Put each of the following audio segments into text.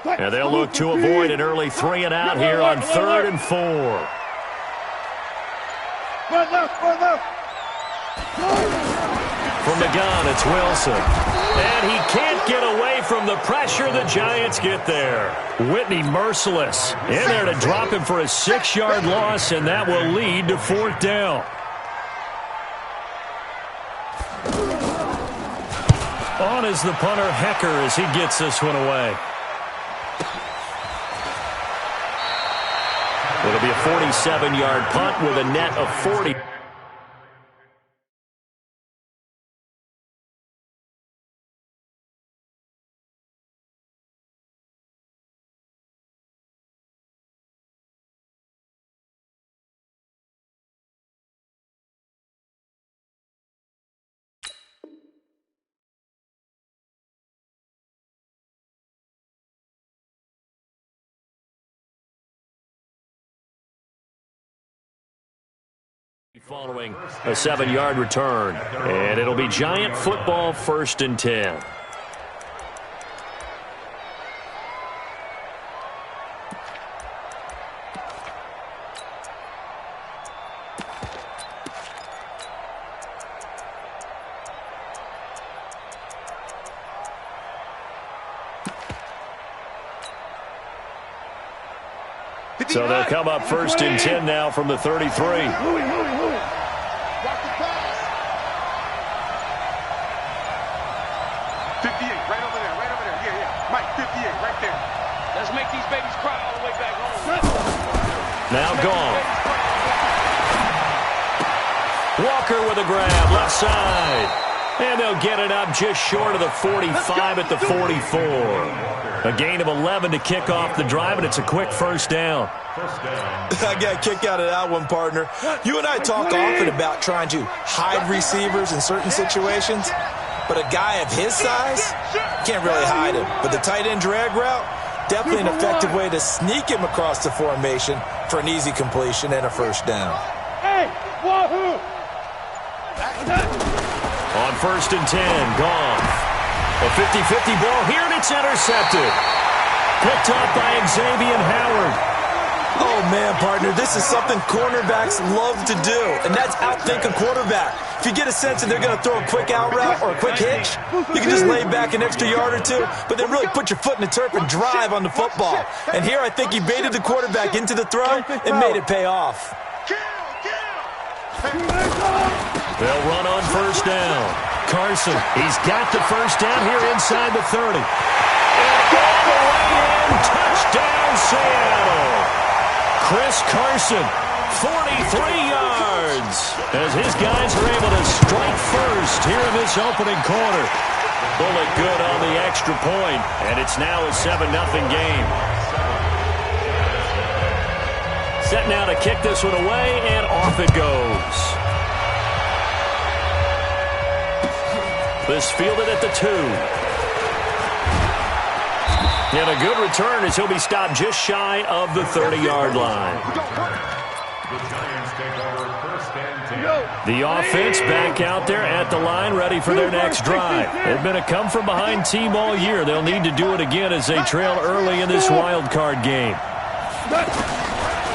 And they'll look to avoid an early 3 and out here on 3rd and 4. From the gun, it's Wilson. And he can't get away from the pressure. The Giants get there. Whitney merciless. In there to drop him for a 6-yard loss, and that will lead to 4th down. On is the punter, Hecker, as he gets this one away. It'll be a 47-yard punt with a net of 40. Following a 7-yard return. And it'll be Giant football, 1st and 10. So they'll come up 1st and 10 now from the 33. Now gone. Walker with a grab, left side. And they'll get it up just short of the 45 at the 44. A gain of 11 to kick off the drive, and it's a quick 1st down. I got a kick out of that one, partner. You and I talk often about trying to hide receivers in certain situations, but a guy of his size can't really hide him. But the tight end drag route, definitely an effective way to sneak him across the formation for an easy completion and a 1st down. Hey, wahoo! On 1st and 10, Goff. A 50-50 ball here, and it's intercepted. Picked up by Xavier Howard. Oh, man, partner, this is something cornerbacks love to do, and that's outthink a quarterback. If you get a sense that they're going to throw a quick out route or a quick hitch, you can just lay back an extra yard or two, but then really put your foot in the turf and drive on the football. And here I think he baited the quarterback into the throw and made it pay off. They'll run on 1st down. Carson, he's got the 1st down here inside the 30. And all the way in, touchdown Seattle. Chris Carson, 43 yards, as his guys are able to strike first here in this opening quarter. Bullet good on the extra point, and it's now a 7-0 game. Set now to kick this one away, and off it goes. This fielded at the 2. And a good return as he'll be stopped just shy of the 30-yard line. The offense back out there at the line, ready for their next drive. They've been a come-from-behind team all year. They'll need to do it again as they trail early in this wild card game.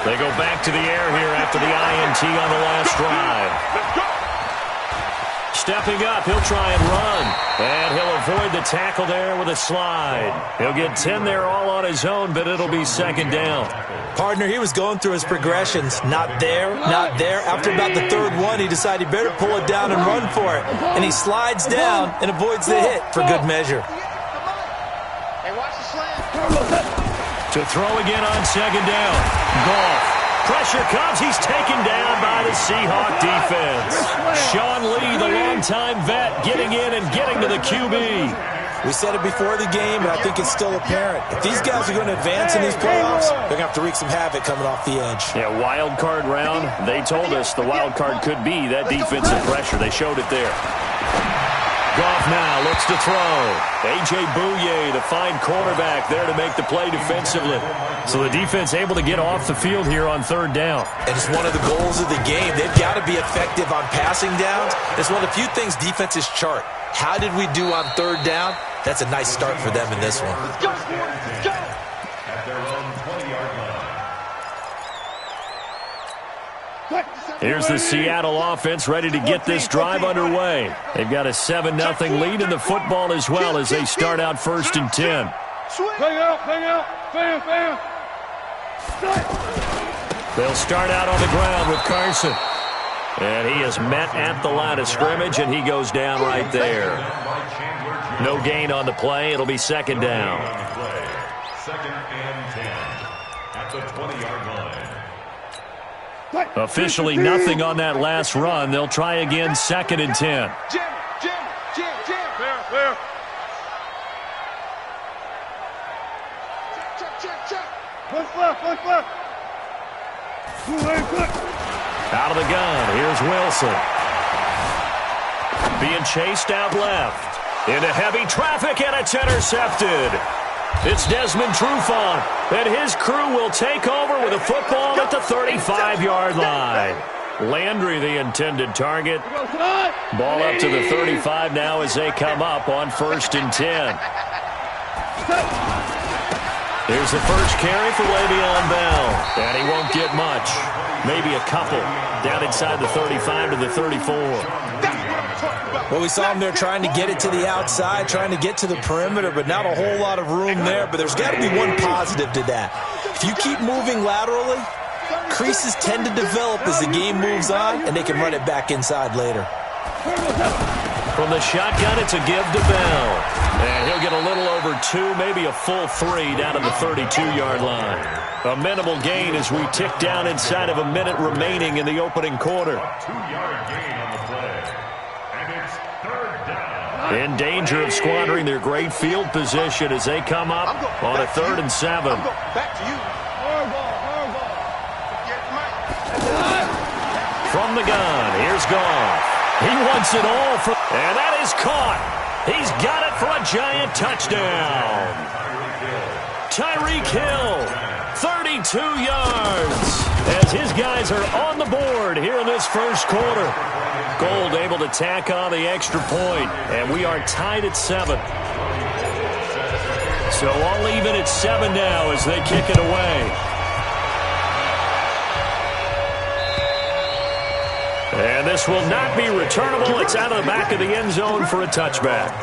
They go back to the air here after the INT on the last drive. Stepping up, he'll try and run. And he'll avoid the tackle there with a slide. He'll get 10 there all on his own, but it'll be 2nd down. Partner, he was going through his progressions. Not there, not there. After about the 3rd one, he decided he better pull it down and run for it. And he slides down and avoids the hit for good measure. Hey, watch the slant. To throw again on 2nd down. Goff. Pressure comes. He's taken down by the Seahawk defense. Sean Lee, the longtime vet, getting in and getting to the QB. We said it before the game, and I think it's still apparent. If these guys are going to advance in these playoffs, they're going to have to wreak some havoc coming off the edge. Yeah, wild card round. They told us the wild card could be that defensive pressure. They showed it there. Goff now looks to throw. A.J. Bouye, the fine cornerback, there to make the play defensively. So the defense able to get off the field here on 3rd down. And it's one of the goals of the game. They've got to be effective on passing downs. It's one of the few things defenses chart. How did we do on 3rd down? That's a nice start for them in this one. Let's go. Here's the Seattle offense ready to get this drive underway. They've got a 7-0 lead in the football as well as they start out 1st and 10. Hang out, bam. They'll start out on the ground with Carson. And he is met at the line of scrimmage, and he goes down right there. No gain on the play. It'll be 2nd down. 2nd and 10 at the 20-yard line. Officially nothing on that last run. They'll try again 2nd and 10. Jim. Fair. Check. Look left. Out of the gun, here's Wilson. Being chased out left. Into heavy traffic, and it's intercepted. It's Desmond Trufant, and his crew will take over with a football at the 35-yard line. Landry, the intended target. Ball up to the 35 now as they come up on 1st and 10. Here's the first carry for Le'Veon Bell, and he won't get much. Maybe a couple. Down inside the 35 to the 34. Well, we saw him there trying to get it to the outside, trying to get to the perimeter, but not a whole lot of room there. But there's got to be one positive to that. If you keep moving laterally, creases tend to develop as the game moves on, and they can run it back inside later. From the shotgun, it's a give to Bell. And he'll get a little over 2, maybe a full 3 down to the 32-yard line. A minimal gain as we tick down inside of a minute remaining in the opening quarter. 2-yard gain on the play. And it's 3rd down. In danger of squandering their great field position as they come up on a 3rd and 7. Back to you. From the gun, here's Goff. He wants it all and that is caught. He's got it for a giant touchdown. Tyreek Hill, 32 yards, as his guys are on the board here in this first quarter. Gold able to tack on the extra point, and we are tied at 7. So all even at 7 now as they kick it away. And this will not be returnable. It's out of the back of the end zone for a touchback.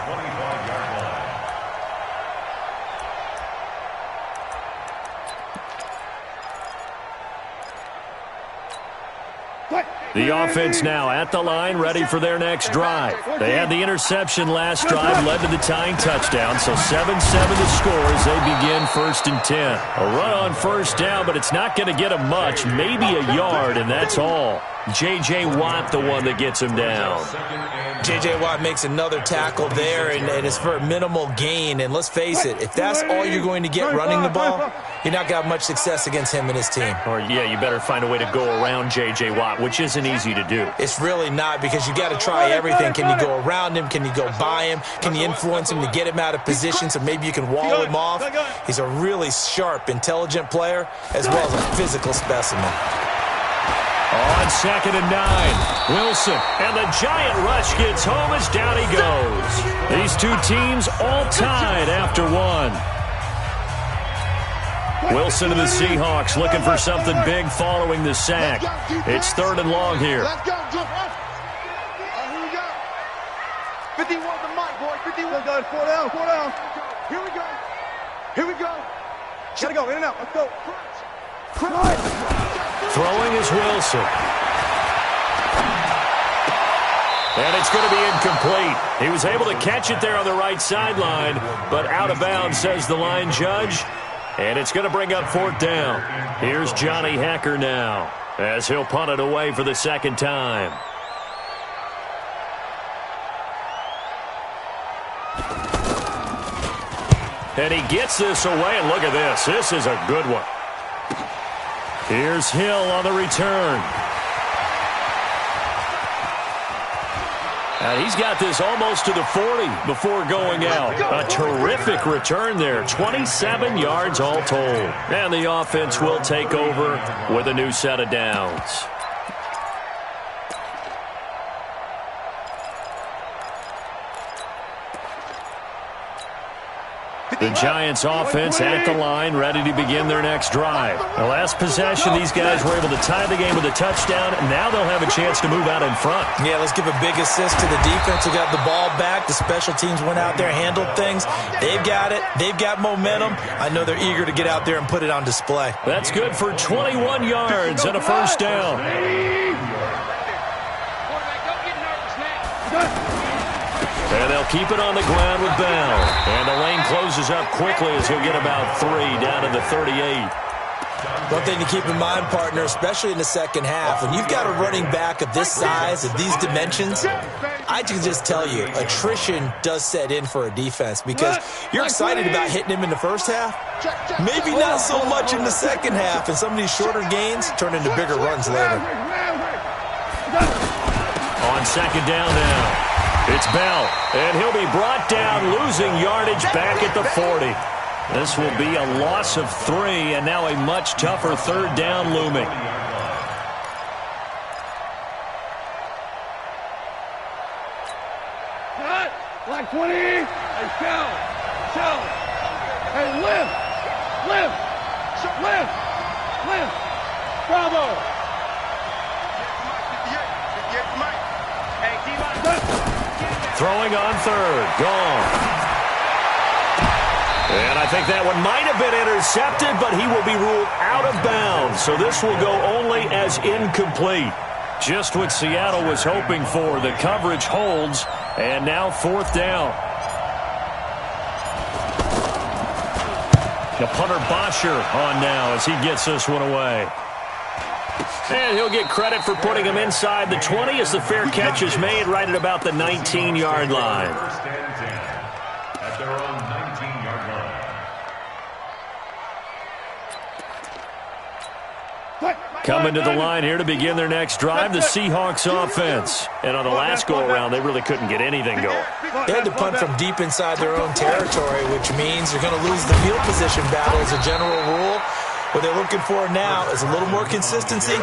The offense now at the line, ready for their next drive. They had the interception last drive, led to the tying touchdown, so 7-7 to score as they begin 1st and 10. A run on 1st down, but it's not going to get them much, maybe a yard, and that's all. J.J. Watt, the one that gets him down. J.J. Watt makes another tackle there, and it's for a minimal gain. And let's face it, if that's all you're going to get running the ball, you're not going to have much success against him and his team. Or, yeah, you better find a way to go around J.J. Watt, which isn't easy to do. It's really not, because you got to try everything. Can you go around him? Can you go by him? Can you influence him to get him out of position so maybe you can wall him off? He's a really sharp, intelligent player as well as a physical specimen. On 2nd and 9, Wilson, and the giant rush gets home as down he goes. These two teams all tied after 1. Wilson and the Seahawks looking for something big following the sack. It's 3rd and long here. Let's go. Here we go. 51 the mic, boy. 51. Four down. Here we go. Gotta go, in and out. Let's go. Throwing is Wilson. And it's going to be incomplete. He was able to catch it there on the right sideline, but out of bounds, says the line judge. And it's going to bring up 4th down. Here's Johnny Hecker now, as he'll punt it away for the 2nd time. And he gets this away, and look at this. This is a good one. Here's Hill on the return. And he's got this almost to the 40 before going out. A terrific return there. 27 yards all told. And the offense will take over with a new set of downs. The Giants offense at the line, ready to begin their next drive. The last possession, these guys were able to tie the game with a touchdown, and now they'll have a chance to move out in front. Yeah, let's give a big assist to the defense who got the ball back. The special teams went out there, handled things. They've got it. They've got momentum. I know they're eager to get out there and put it on display. That's good for 21 yards and a first down. And they'll keep it on the ground with Bell. And the lane closes up quickly as he'll get about 3 down to the 38. One thing to keep in mind, partner, especially in the second half, when you've got a running back of this size, of these dimensions, I can just tell you, attrition does set in for a defense because you're excited about hitting him in the first half. Maybe not so much in the second half, and some of these shorter gains turn into bigger runs later. On second down now. It's Bell, and he'll be brought down, losing yardage back at the 40. This will be a loss of 3, and now a much tougher third down looming. Like 20. Hey, shell. Hey, lift. Bravo. Throwing on third. Gone. And I think that one might have been intercepted, but he will be ruled out of bounds. So this will go only as incomplete. Just what Seattle was hoping for. The coverage holds, and now fourth down. The punter Bosher on now as he gets this one away. And he'll get credit for putting him inside the 20 as the fair catch is made right at about the 19-yard line. First and 10 at their own 19-yard line. Coming to the line here to begin their next drive, the Seahawks offense. And on the last go-around, they really couldn't get anything going. They had to punt from deep inside their own territory, which means they're going to lose the field position battle as a general rule. What they're looking for now is a little more consistency,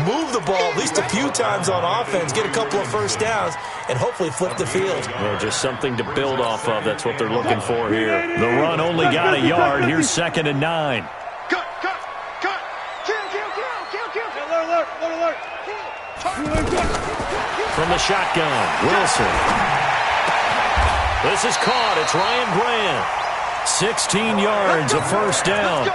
move the ball at least a few times on offense, get a couple of first downs, and hopefully flip the field. Well, just something to build off of. That's what they're looking for here. The run only got a yard. Here's 2nd and 9. Cut. Kill. From the shotgun, Wilson. This is caught. It's Ryan Grant. 16 yards, a first down.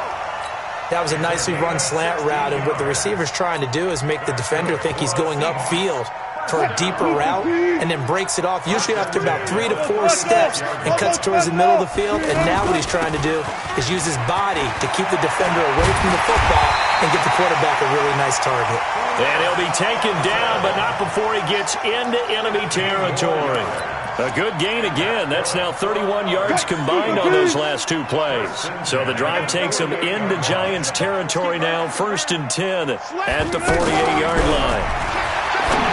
That was a nicely run slant route, and what the receiver's trying to do is make the defender think he's going upfield for a deeper route and then breaks it off, usually after about 3 to 4 steps, and cuts towards the middle of the field. And now what he's trying to do is use his body to keep the defender away from the football and get the quarterback a really nice target. And he'll be taken down, but not before he gets into enemy territory. A good gain again. That's now 31 yards combined on those last 2 plays. So the drive takes them into Giants territory now, 1st and 10 at the 48-yard line.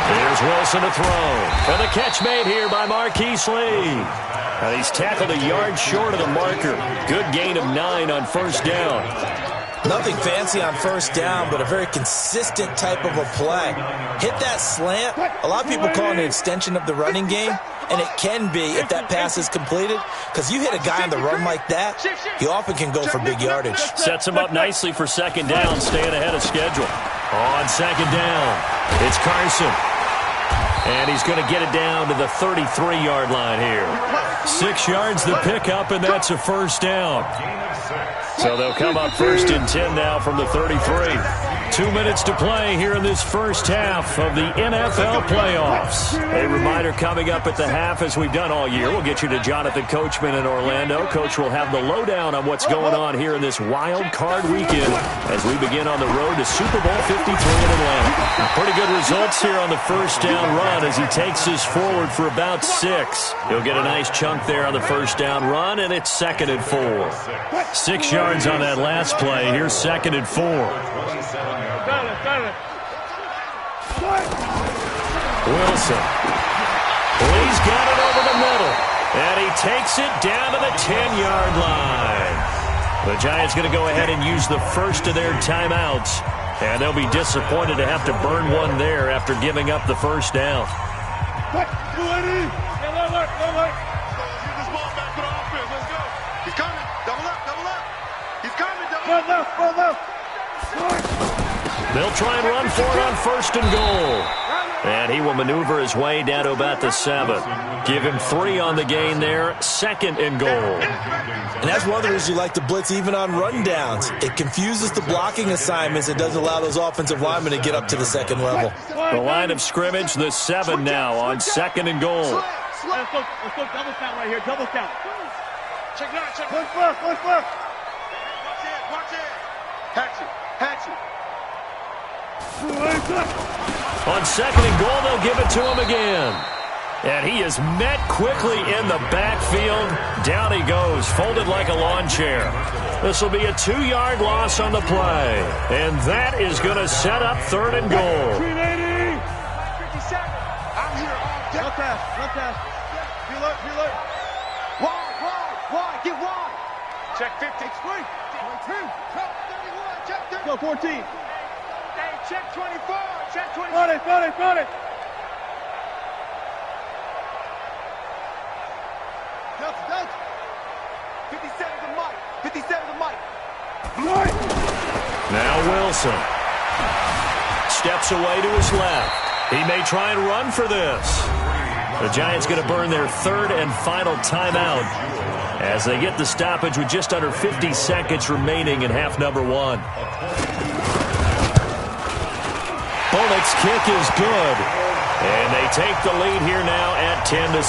Here's Wilson to throw. And the catch made here by Marquise Lee. And he's tackled a yard short of the marker. Good gain of 9 on first down. Nothing fancy on first down, but a very consistent type of a play. Hit that slant. A lot of people call it an extension of the running game, and it can be if that pass is completed, because you hit a guy on the run like that, he often can go for big yardage. Sets him up nicely for 2nd down, staying ahead of schedule. On 2nd down, it's Carson. And he's going to get it down to the 33-yard line here. 6 yards the pickup, and that's a first down. So they'll come up 1st and 10 now from the 33. 2 minutes to play here in this first half of the NFL playoffs. A reminder coming up at the half, as we've done all year. We'll get you to Jonathan Coachman in Orlando. Coach will have the lowdown on what's going on here in this wild card weekend as we begin on the road to Super Bowl 53 in Atlanta. Pretty good results here on the first down run as he takes this forward for about 6. He'll get a nice chunk there on the first down run, and it's 2nd and 4. 6 yards on that last play. Here's 2nd and 4. Wilson. He's got it over the middle, and he takes it down to the 10-yard line. The Giants going to go ahead and use the first of their timeouts, and they'll be disappointed to have to burn one there after giving up the first down. Get this ball back for the offense. Let's go. He's coming. They'll try and run for it on 1st and goal. And he will maneuver his way down to about the 7. Give him 3 on the gain there. 2nd and goal. And that's one of the reasons you like to blitz even on rundowns. It confuses the blocking assignments. It doesn't allow those offensive linemen to get up to the 2nd level. The line of scrimmage, the 7 now on 2nd and goal. Let's go double count right here. Double count. Check it out. Check it out. Watch it. Watch it. Hatch it. On 2nd and goal, they'll give it to him again. And he is met quickly in the backfield. Down he goes, folded like a lawn chair. This will be a 2-yard loss on the play. And that is going to set up 3rd and goal. 380. 57. I'm here all day. Left pass. Reload. Wide. Get wide. Check 50. Swing. 22. Check 31. Check 30. Go 14. Check 24. Check 24. Got it. Delta. 57 to Mike. Now Wilson. Steps away to his left. He may try and run for this. The Giants going to burn their 3rd and final timeout as they get the stoppage with just under 50 seconds remaining in half number 1. Bullock's kick is good. And they take the lead here now at 10-7.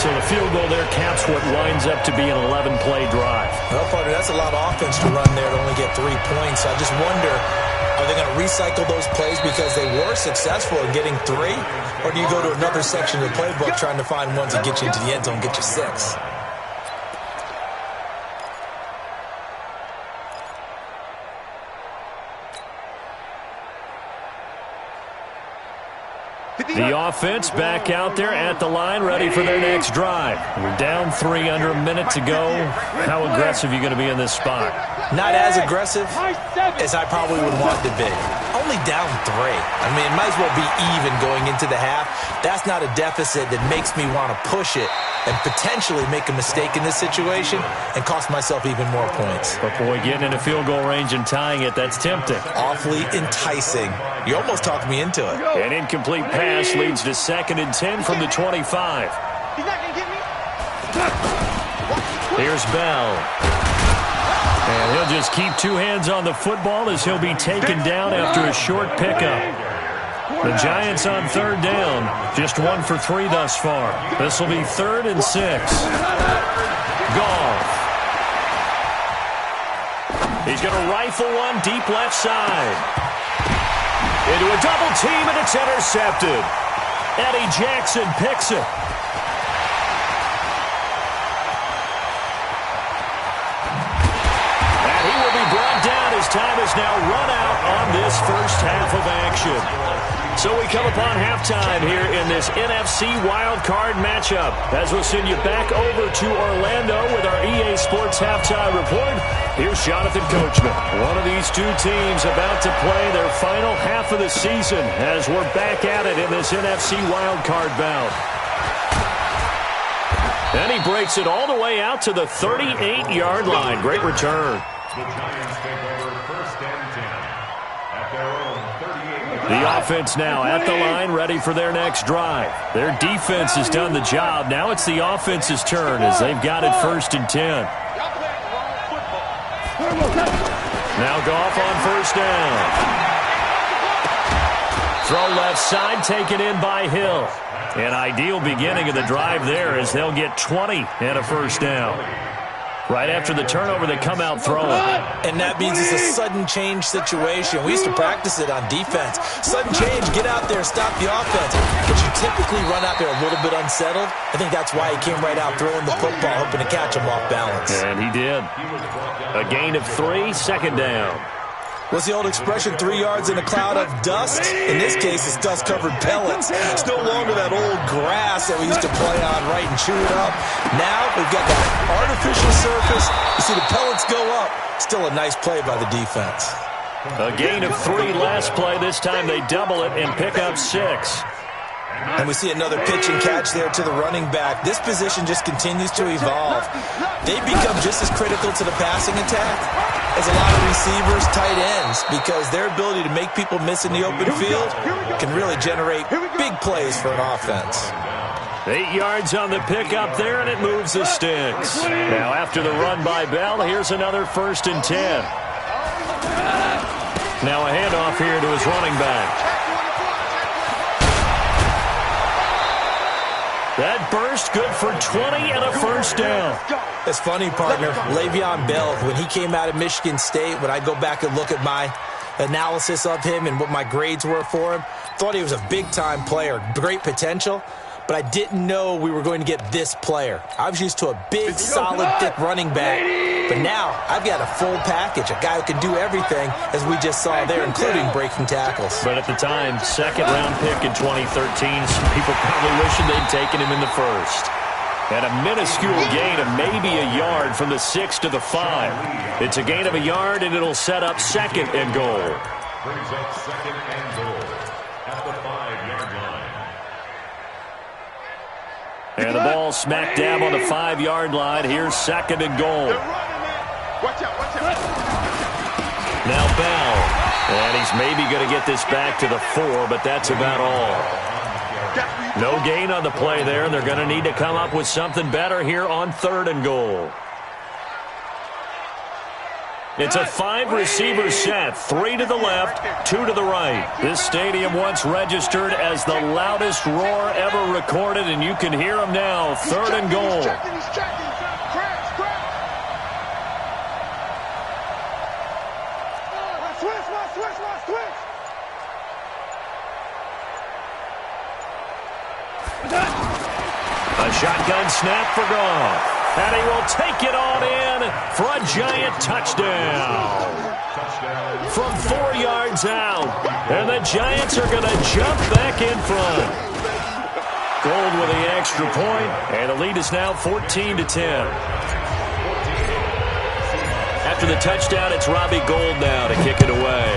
So the field goal there caps what winds up to be an 11-play drive. Well, partner, that's a lot of offense to run there to only get 3 points. I just wonder, are they going to recycle those plays because they were successful in getting 3? Or do you go to another section of the playbook trying to find ones that get you into the end zone, get you 6? The offense back out there at the line, ready for their next drive. We're down 3, under a minute to go. How aggressive are you going to be in this spot? Not as aggressive as I probably would want to be. Only down 3. I mean, it might as well be even going into the half. That's not a deficit that makes me want to push it and potentially make a mistake in this situation and cost myself even more points. But boy, getting into field goal range and tying it, that's tempting. Awfully enticing. You almost talked me into it. An incomplete pass leads to 2nd and 10 from the 25. He's not going to get me. Here's Bell. And he'll just keep 2 hands on the football as he'll be taken down after a short pickup. The Giants on 3rd down, just 1 for 3 thus far. This will be 3rd and 6. Goff. He's going to rifle one deep left side. Into a double team, and it's intercepted. Eddie Jackson picks it. And he will be brought down as time is now run out on this first half of action. So we come upon halftime here in this NFC wildcard matchup as we'll send you back over to Orlando with our EA Sports Halftime Report. Here's Jonathan Coachman. One of these 2 teams about to play their final half of the season as we're back at it in this NFC wildcard bout. And he breaks it all the way out to the 38-yard line. Great return. The Giants take over 1st and 10 at their own 38. The offense now at the line, ready for their next drive. Their defense has done the job. Now it's the offense's turn as they've got it 1st and 10. Now Goff on 1st down. Throw left side, taken in by Hill. An ideal beginning of the drive there as they'll get 20 and a 1st down. Right after the turnover, they come out throwing. And that means it's a sudden change situation. We used to practice it on defense. Sudden change, get out there, stop the offense. But you typically run out there a little bit unsettled. I think that's why he came right out throwing the football, hoping to catch him off balance. And he did. A gain of 3, 2nd down. What's the old expression, 3 yards in a cloud of dust? In this case, it's dust-covered pellets. It's no longer that old grass that we used to play on, right, and chew it up. Now we've got that artificial surface. You see the pellets go up. Still a nice play by the defense. A gain of 3 last play. This time they double it and pick up 6. And we see another pitch and catch there to the running back. This position just continues to evolve. They become just as critical to the passing attack as a lot of receivers, tight ends, because their ability to make people miss in the open field can really generate big plays for an offense. 8 yards on the pickup there, and it moves the sticks. Now, after the run by Bell, here's another 1st and 10. Now a handoff here to his running back. That burst good for 20 and a 1st down. It's funny, partner. Le'Veon Bell, when he came out of Michigan State, when I go back and look at my analysis of him and what my grades were for him, thought he was a big-time player, great potential, but I didn't know we were going to get this player. I was used to a big, solid, thick running back, but now I've got a full package, a guy who can do everything, as we just saw there, including breaking tackles. But at the time, 2nd-round pick in 2013, some people probably wishing they'd taken him in the 1st. And a minuscule gain of maybe a yard from the 6 to the 5. It's a gain of a yard, and it'll set up 2nd and goal. Brings up 2nd and goal at the 5-yard line. And the ball smack dab on the 5-yard line. Here's 2nd and goal. Watch out, watch out. Now Bell. And he's maybe going to get this back to the 4, but that's about all. No gain on the play there, and they're going to need to come up with something better here on 3rd and goal. It's a 5-receiver set, 3 to the left, 2 to the right. This stadium once registered as the loudest roar ever recorded, and you can hear them now. 3rd and goal. He's checking. Crash. Switch. A shotgun snap for Goff. And he will take it on in for a giant touchdown. From 4 yards out. And the Giants are going to jump back in front. Gold with the extra point, and the lead is now 14-10. After the touchdown, it's Robbie Gould now to kick it away.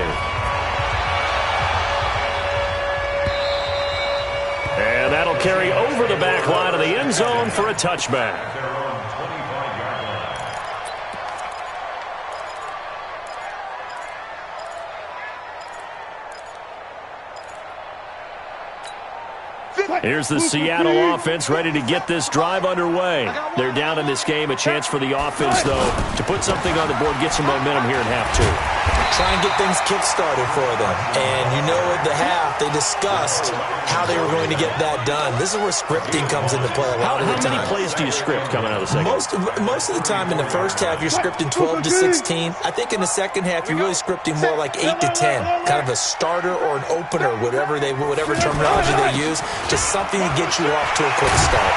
And that'll carry over the back line of the end zone for a touchback. Here's the Seattle offense ready to get this drive underway. They're down in this game. A chance for the offense, though, to put something on the board, get some momentum here in half 2. Try and get things kick-started for them. And you know at the half, they discussed how they were going to get that done. This is where scripting comes into play a lot of the time. How many plays do you script coming out of the second? Most of the time in the first half, you're scripting 12 to 16. I think in the second half, you're really scripting more like 8 to 10. Kind of a starter or an opener, whatever terminology they use. Just something to get you off to a quick start.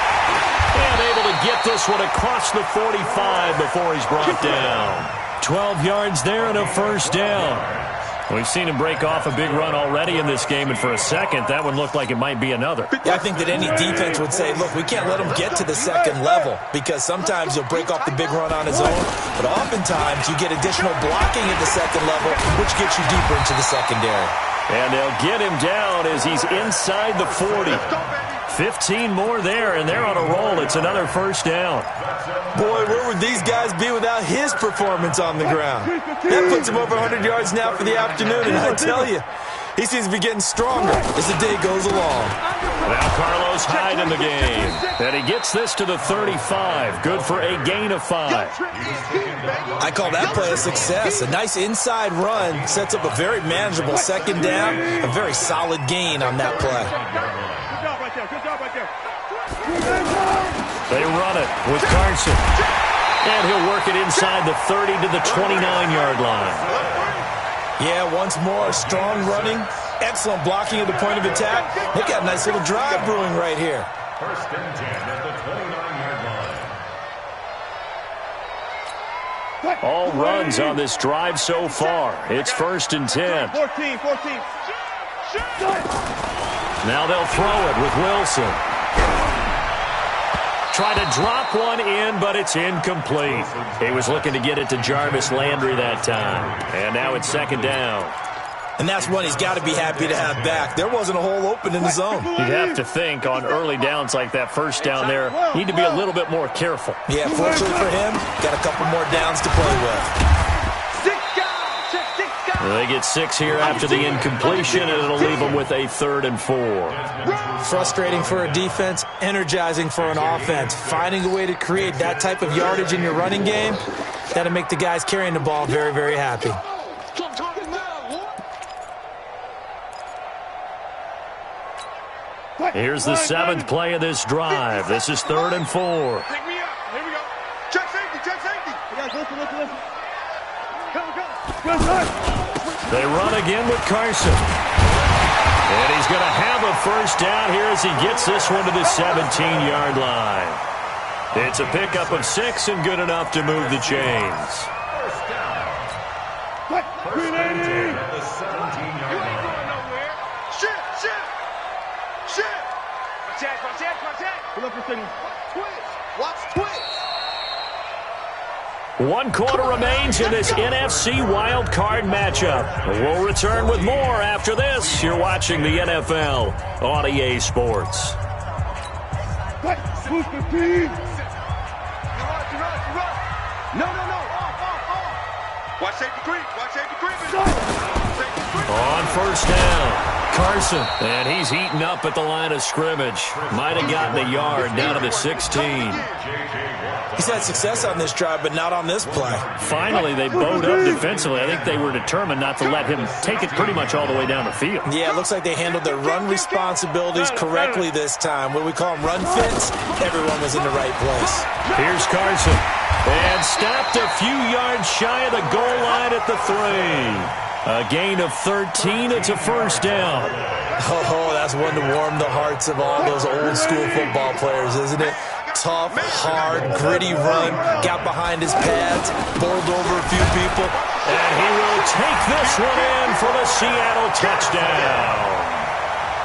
And able to get this one across the 45 before he's brought down. 12 yards there and a 1st down. We've seen him break off a big run already in this game, and for a second, that one looked like it might be another. Yeah, I think that any defense would say, look, we can't let him get to the second level, because sometimes he'll break off the big run on his own, but oftentimes you get additional blocking at the second level, which gets you deeper into the secondary. And they'll get him down as he's inside the 40. 15 more there, and they're on a roll. It's another 1st down. Boy, where would these guys be without his performance on the ground? That puts him over 100 yards now for the afternoon, and I tell you, he seems to be getting stronger as the day goes along. Now Carlos Hyde in the game. And he gets this to the 35. Good for a gain of 5. I call that play a success. A nice inside run sets up a very manageable 2nd down. A very solid gain on that play. Good job right there. They run it with Carson. And he'll work it inside the 30 to the 29-yard line. Yeah, once more, strong running, excellent blocking at the point of attack. They got a nice little drive brewing right here. 1st and 10 at the 29-yard line. All runs on this drive so far. It's 1st and 10. 14. Now they'll throw it with Wilson. Try to drop one in, but it's incomplete. He was looking to get it to Jarvis Landry that time. And now it's 2nd down. And that's one he's got to be happy to have back. There wasn't a hole open in the zone. You'd have to think on early downs like that 1st down there, need to be a little bit more careful. Yeah, fortunately for him, got a couple more downs to play with. They get 6 here after the incompletion, and it'll leave them with a 3rd and 4. Frustrating for a defense, energizing for an offense. Finding a way to create that type of yardage in your running game, that'll make the guys carrying the ball very, very happy. Here's the 7th play of this drive. This is 3rd and 4. Pick me up. Here we go. Check safety. Check safety. Guys, listen. Go. They run again with Carson. And he's going to have a first down here as he gets this one to the 17-yard line. It's a pickup of 6 and good enough to move the chains. First down. First and 10 at the 17-yard line. Shit. Protect. Pull up your signal. Watch twitch. 1 quarter remains in this NFC wild card matchup. We'll return with more after this. You're watching the NFL on EA Sports. Move 15. You run. No. Off. Watch safety creep. On first down, Carson. And he's heating up at the line of scrimmage. Might have gotten a yard down to the 16. He's had success on this drive, but not on this play. Finally, they bowed up defensively. I think they were determined not to let him take it pretty much all the way down the field. Yeah, it looks like they handled their run responsibilities correctly this time. What we call them run fits, everyone was in the right place. Here's Carson. And stopped a few yards shy of the goal line at the 3. A gain of 13. It's a first down. Oh, that's one to warm the hearts of all those old school football players, isn't it? Tough, hard, gritty run, got behind his pads, bowled over a few people. And he will take this one in for the Seattle touchdown.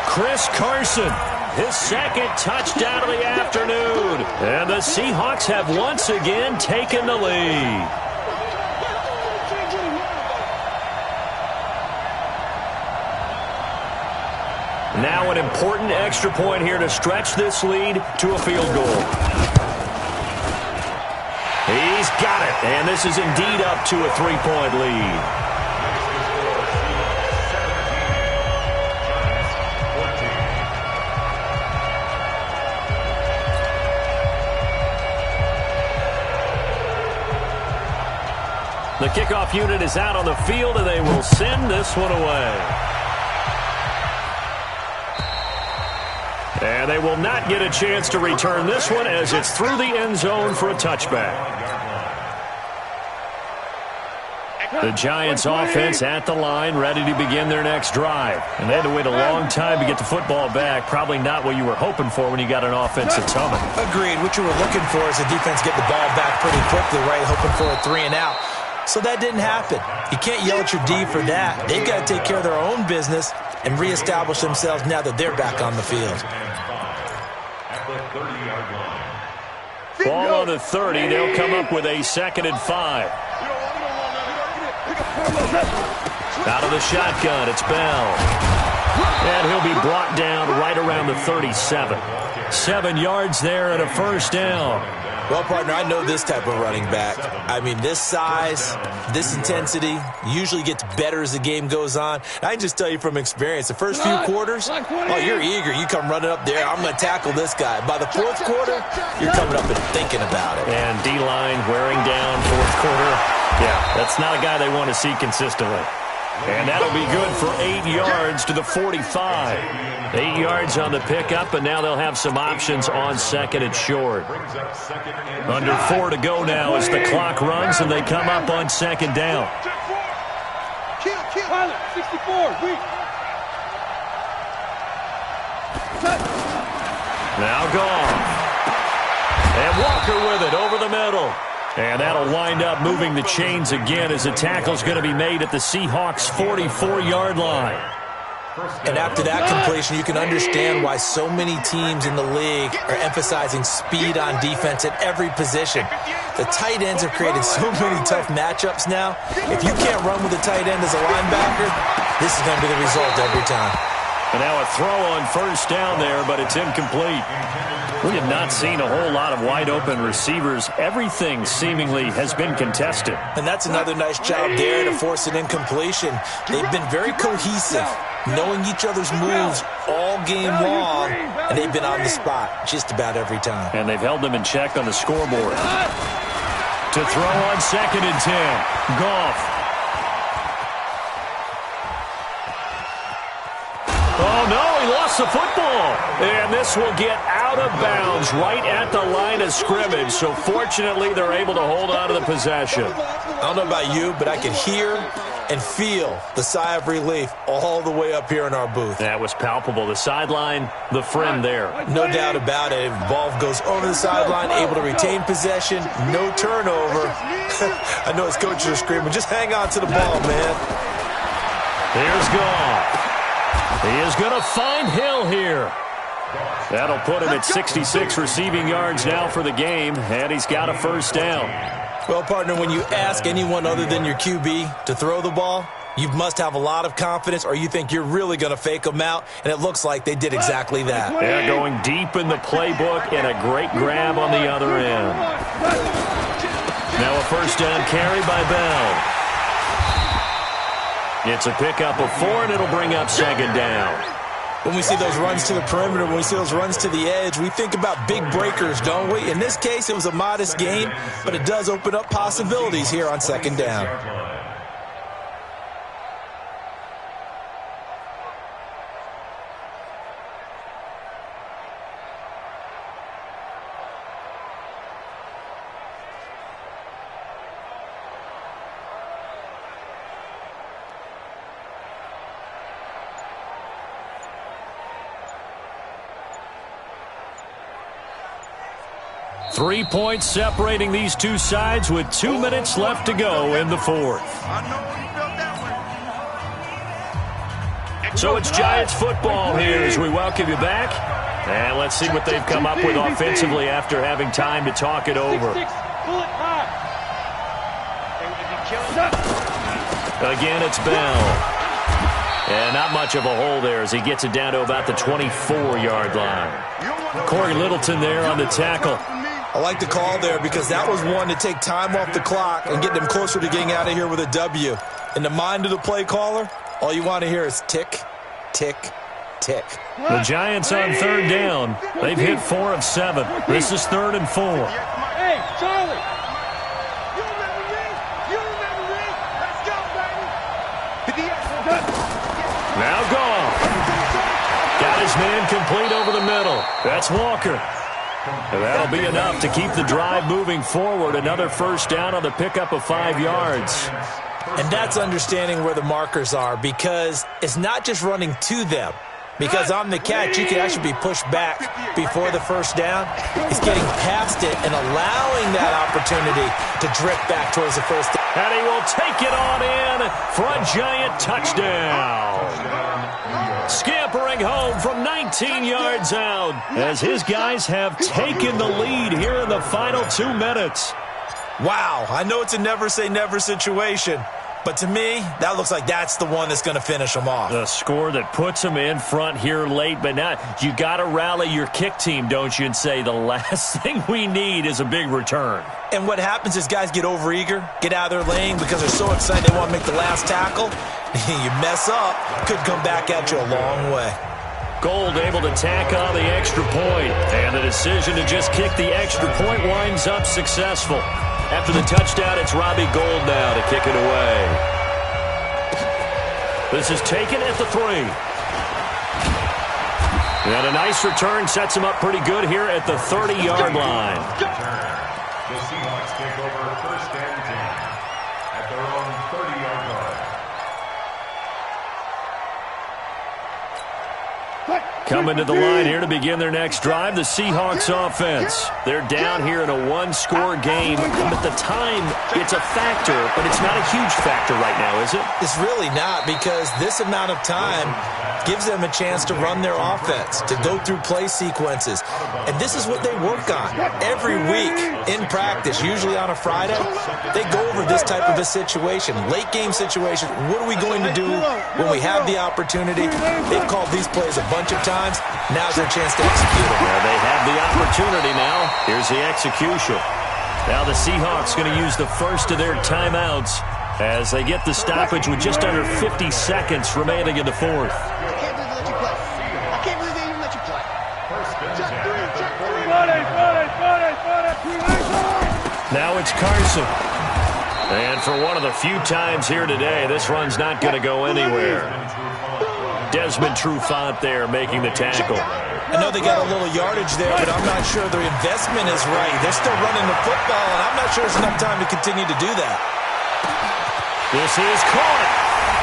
Chris Carson, his 2nd touchdown of the afternoon. And the Seahawks have once again taken the lead. Now an important extra point here to stretch this lead to a field goal. He's got it, and this is indeed up to a 3-point lead. The kickoff unit is out on the field, and they will send this one away. And they will not get a chance to return this one as it's through the end zone for a touchback. The Giants offense at the line, ready to begin their next drive. And they had to wait a long time to get the football back. Probably not what you were hoping for when you got an offense that's humming. Agreed. What you were looking for is the defense get the ball back pretty quickly, right? Hoping for a 3 and out. So that didn't happen. You can't yell at your D for that. They've got to take care of their own business and reestablish themselves now that they're back on the field. Ball on the 30. They'll come up with a 2nd and 5. Out of the shotgun, it's Bell. And he'll be brought down right around the 37. 7 yards there and a first down. Well, partner, I know this type of running back. I mean, this size, this intensity usually gets better as the game goes on. I can just tell you from experience, the first few quarters, oh, you're eager. You come running up there, I'm going to tackle this guy. By the 4th quarter, you're coming up and thinking about it. And D-line wearing down 4th quarter. Yeah, that's not a guy they want to see consistently. And that'll be good for 8 yards to the 45. 8 yards on the pickup, and now they'll have some options on 2nd and short. Under 4 to go now as the clock runs, and they come up on 2nd down. Kill. 64, weak. Now gone. And Walker with it over the middle. And that'll wind up moving the chains again as the tackle's going to be made at the Seahawks' 44-yard line. And after that completion, you can understand why so many teams in the league are emphasizing speed on defense at every position. The tight ends have created so many tough matchups now. If you can't run with a tight end as a linebacker, this is going to be the result every time. And now a throw on first down there, but it's incomplete. We have not seen a whole lot of wide-open receivers. Everything seemingly has been contested. And that's another nice job there to force an incompletion. They've been very cohesive, knowing each other's moves all game long, and they've been on the spot just about every time. And they've held them in check on the scoreboard. To throw on 2nd and 10. Goff. Oh, no, he lost the football. And this will get out of bounds right at the line of scrimmage. So fortunately, they're able to hold on to the possession. I don't know about you, but I could hear and feel the sigh of relief all the way up here in our booth. That was palpable. The sideline, the friend there. No doubt about it. If the ball goes over the sideline, able to retain possession, no turnover. I know his coaches are screaming, just hang on to the ball, man. Here's Goff. He is going to find Hill here. That'll put him at 66 receiving yards now for the game, and he's got a first down. Well, partner, when you ask anyone other than your QB to throw the ball, you must have a lot of confidence, or you think you're really going to fake them out, and it looks like they did exactly that. They're going deep in the playbook, and a great grab on the other end. Now a first down carry by Bell. It's a pickup of 4, and it'll bring up 2nd down. When we see those runs to the perimeter, when we see those runs to the edge, we think about big breakers, don't we? In this case, it was a modest gain, but it does open up possibilities here on 2nd down. Three points separating these two sides with 2 minutes left to go in the 4th. So it's Giants football here as we welcome you back. And let's see what they've come up with offensively after having time to talk it over. Again, it's Bell. And not much of a hole there as he gets it down to about the 24-yard line. Corey Littleton there on the tackle. I like the call there because that was one to take time off the clock and get them closer to getting out of here with a W. In the mind of the play caller, all you want to hear is tick, tick, tick. The Giants on 3rd down. They've hit 4 of 7. This is 3rd and 4. Hey, Charlie. You remember me? You remember me? Let's go, baby. Now Goff. Got his man complete over the middle. That's Walker. And that'll be enough to keep the drive moving forward. Another first down on the pickup of 5 yards. And that's understanding where the markers are, because it's not just running to them. Because on the catch, you can actually be pushed back before the first down. It's getting past it and allowing that opportunity to drift back towards the first down. And he will take it on in for a Giant touchdown. Scampering home from 19 yards out as his guys have taken the lead here in the final 2 minutes. Wow, I know it's a never-say-never situation, but to me, that looks like that's the one that's going to finish them off. The score that puts them in front here late, but now you got to rally your kick team, don't you, and say the last thing we need is a big return. And what happens is guys get overeager, get out of their lane because they're so excited they want to make the last tackle. You mess up, could come back at you a long way. Gold able to tack on the extra point, and the decision to just kick the extra point winds up successful. After the touchdown, it's Robbie Gould now to kick it away. This is taken at the 3. And a nice return sets him up pretty good here at the 30-yard line. The Seahawks take over 1st and 10 at their own 30-yard line. Coming to the line here to begin their next drive, the Seahawks offense. They're down here in a one-score game. At the time, it's a factor, but it's not a huge factor right now, is it? It's really not, because this amount of time gives them a chance to run their offense, to go through play sequences. And this is what they work on every week in practice, usually on a Friday. They go over this type of a situation, late-game situation. What are we going to do when we have the opportunity? They've called these plays a bunch of times. Now's their chance to execute them. Well, they have the opportunity now. Here's the execution. Now the Seahawks going to use the first of their timeouts as they get the stoppage with just under 50 seconds remaining in the fourth. Now it's Carson. And for one of the few times here today, this run's not going to go anywhere. Desmond Trufant there making the tackle. I know they got a little yardage there, but I'm not sure their investment is right. They're still running the football, and I'm not sure there's enough time to continue to do that. This is caught,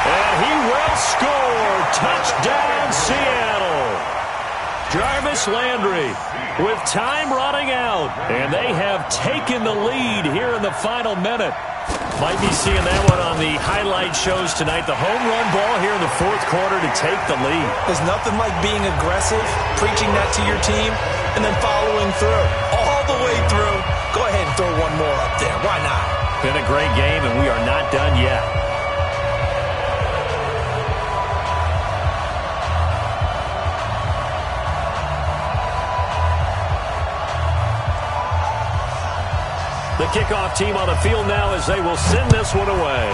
and he will score. Touchdown, Seattle. Jarvis Landry with time running out, and they have taken the lead here in the final minute. Might be seeing that one on the highlight shows tonight. The home run ball here in the fourth quarter to take the lead. There's nothing like being aggressive, preaching that to your team, and then following through. All the way through. Go ahead and throw one more up there. Why not? Been a great game, and we are not done yet. The kickoff team on the field now as they will send this one away.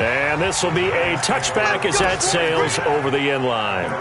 And this will be a touchback as that sails over the end line.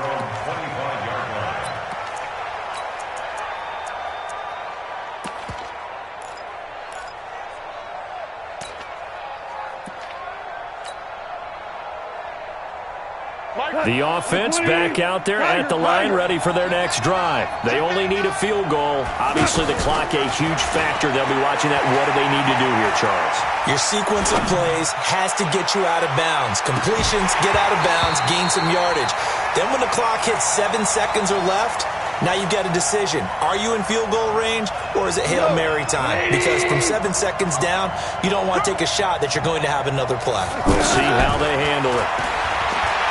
The offense back out there at the line, ready for their next drive. They only need a field goal. Obviously, the clock a huge factor. They'll be watching that. What do they need to do here, Charles? Your sequence of plays has to get you out of bounds. Completions, get out of bounds, gain some yardage. Then when the clock hits 7 seconds or left, now you've got a decision. Are you in field goal range, or is it Hail Mary time? Because from 7 seconds down, you don't want to take a shot that you're going to have another play. We'll see how they handle it.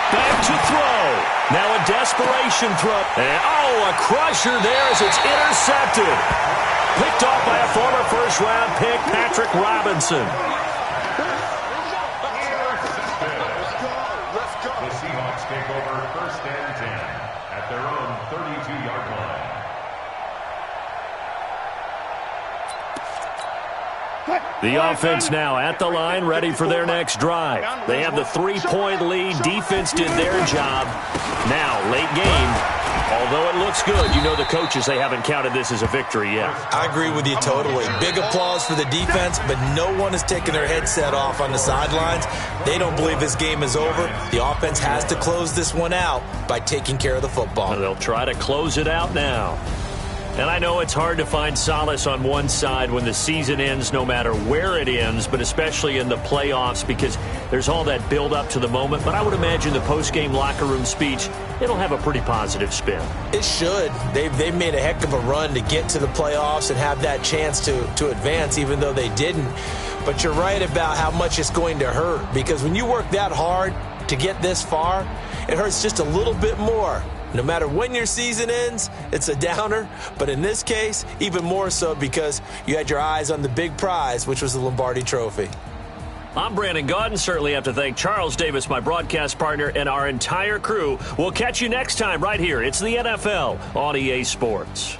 Back to throw. Now a desperation throw. And, a crusher there as it's intercepted. Picked off by a former first-round pick, Patrick Robinson. The Seahawks take over 1st and 10 at their own 32-yard line. The offense now at the line, ready for their next drive. They have the 3-point lead. Defense did their job. Now, late game, although it looks good, you know the coaches, they haven't counted this as a victory yet. I agree with you totally. Big applause for the defense, but no one is taking their headset off on the sidelines. They don't believe this game is over. The offense has to close this one out by taking care of the football. They'll try to close it out now. And I know it's hard to find solace on one side when the season ends, no matter where it ends, but especially in the playoffs, because there's all that build up to the moment. But I would imagine the post-game locker room speech, it'll have a pretty positive spin. It should. They've made a heck of a run to get to the playoffs and have that chance to advance, even though they didn't. But you're right about how much it's going to hurt, because when you work that hard to get this far, it hurts just a little bit more. No matter when your season ends, it's a downer. But in this case, even more so because you had your eyes on the big prize, which was the Lombardi Trophy. I'm Brandon Gaudin. Certainly have to thank Charles Davis, my broadcast partner, and our entire crew. We'll catch you next time right here. It's the NFL on EA Sports.